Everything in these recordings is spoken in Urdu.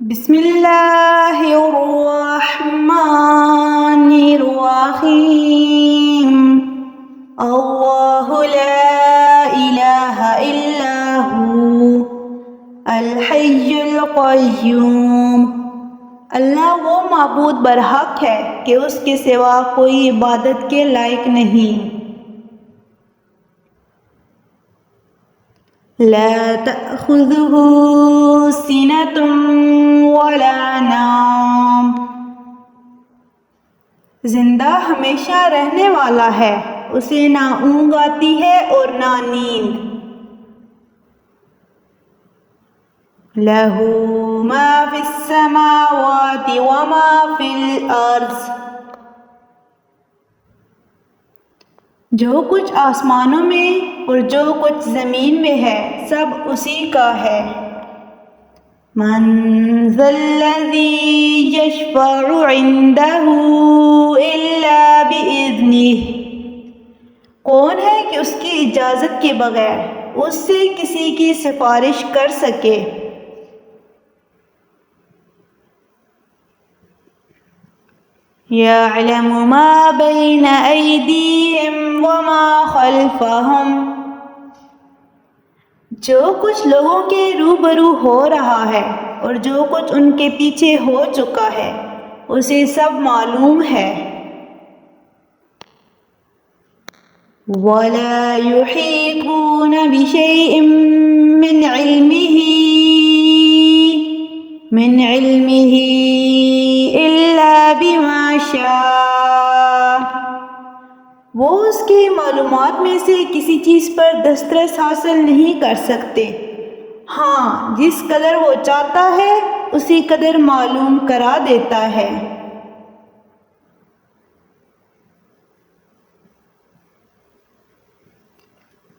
بسم اللہ الرحمن الرحیم اللہ لا الہ الا ہو الحی القیوم۔ اللہ وہ معبود برحق ہے کہ اس کے سوا کوئی عبادت کے لائق نہیں۔ لا تأخذه سنة ولا نوم، زندہ ہمیشہ رہنے والا ہے، اسے نہ اونگ آتی ہے اور نہ نیند۔ لہ ما فی السماوات وما فی الارض، جو کچھ آسمانوں میں اور جو کچھ زمین میں ہے سب اسی کا ہے۔ من ذا الذی یشفع عندہ الا بإذنہ، کون ہے کہ اس کی اجازت کے بغیر اس سے کسی کی سفارش کر سکے۔ یعلم ما بین ایدیہم وما خلفہم، جو کچھ لوگوں کے روبرو ہو رہا ہے اور جو کچھ ان کے پیچھے ہو چکا ہے اسے سب معلوم ہے۔ وَلَا يُحِيطُونَ بِشَيْءٍ من علمه إلا بما شاء، وہ اس کی معلومات میں سے کسی چیز پر دسترس حاصل نہیں کر سکتے، ہاں جس قدر وہ چاہتا ہے اسی قدر معلوم کرا دیتا ہے۔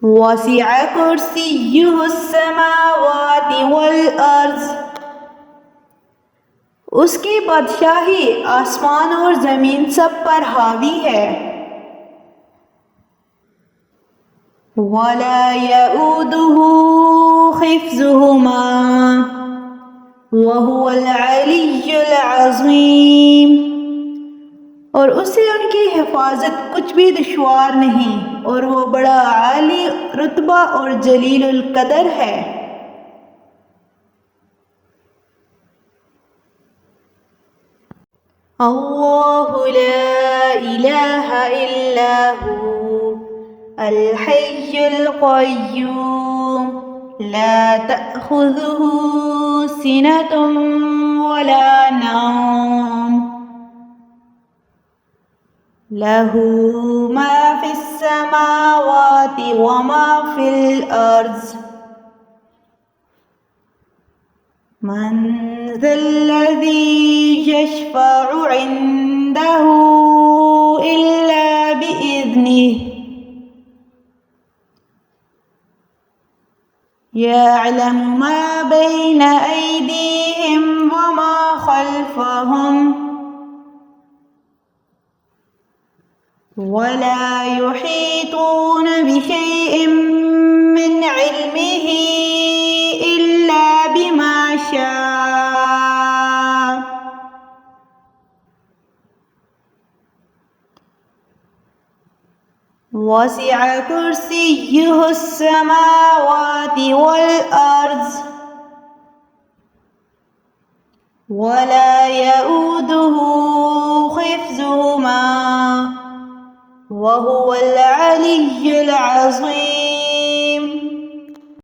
وَسِعَ كُرْسِيُّهُ السَّمَاوَاتِ وَالْأَرْضِ، اس کی بادشاہی آسمان اور زمین سب پر حاوی ہے۔ وَلَا يَئُودُهُ حِفْظُهُمَا وَهُوَ الْعَلِيُّ الْعَظِيمُ، اور اسے ان کی حفاظت کچھ بھی دشوار نہیں اور وہ بڑا عالی رتبہ اور جلیل القدر ہے۔ اللہ لا الہ الا ہو الحی القیوم لا تأخذہ سنة ولا نوم، لہ ما فی السماوات وما فی الارض، من ذا الذی یشفع عنده الا بإذنہ، یعلم ما بین ایدیہم وما خلفہم، ولا يحيطون بشيء من علمه إلا بما شاء، وسع كرسيه السماوات والأرض ولا يئوده حفظهما وهو العلي العظيم۔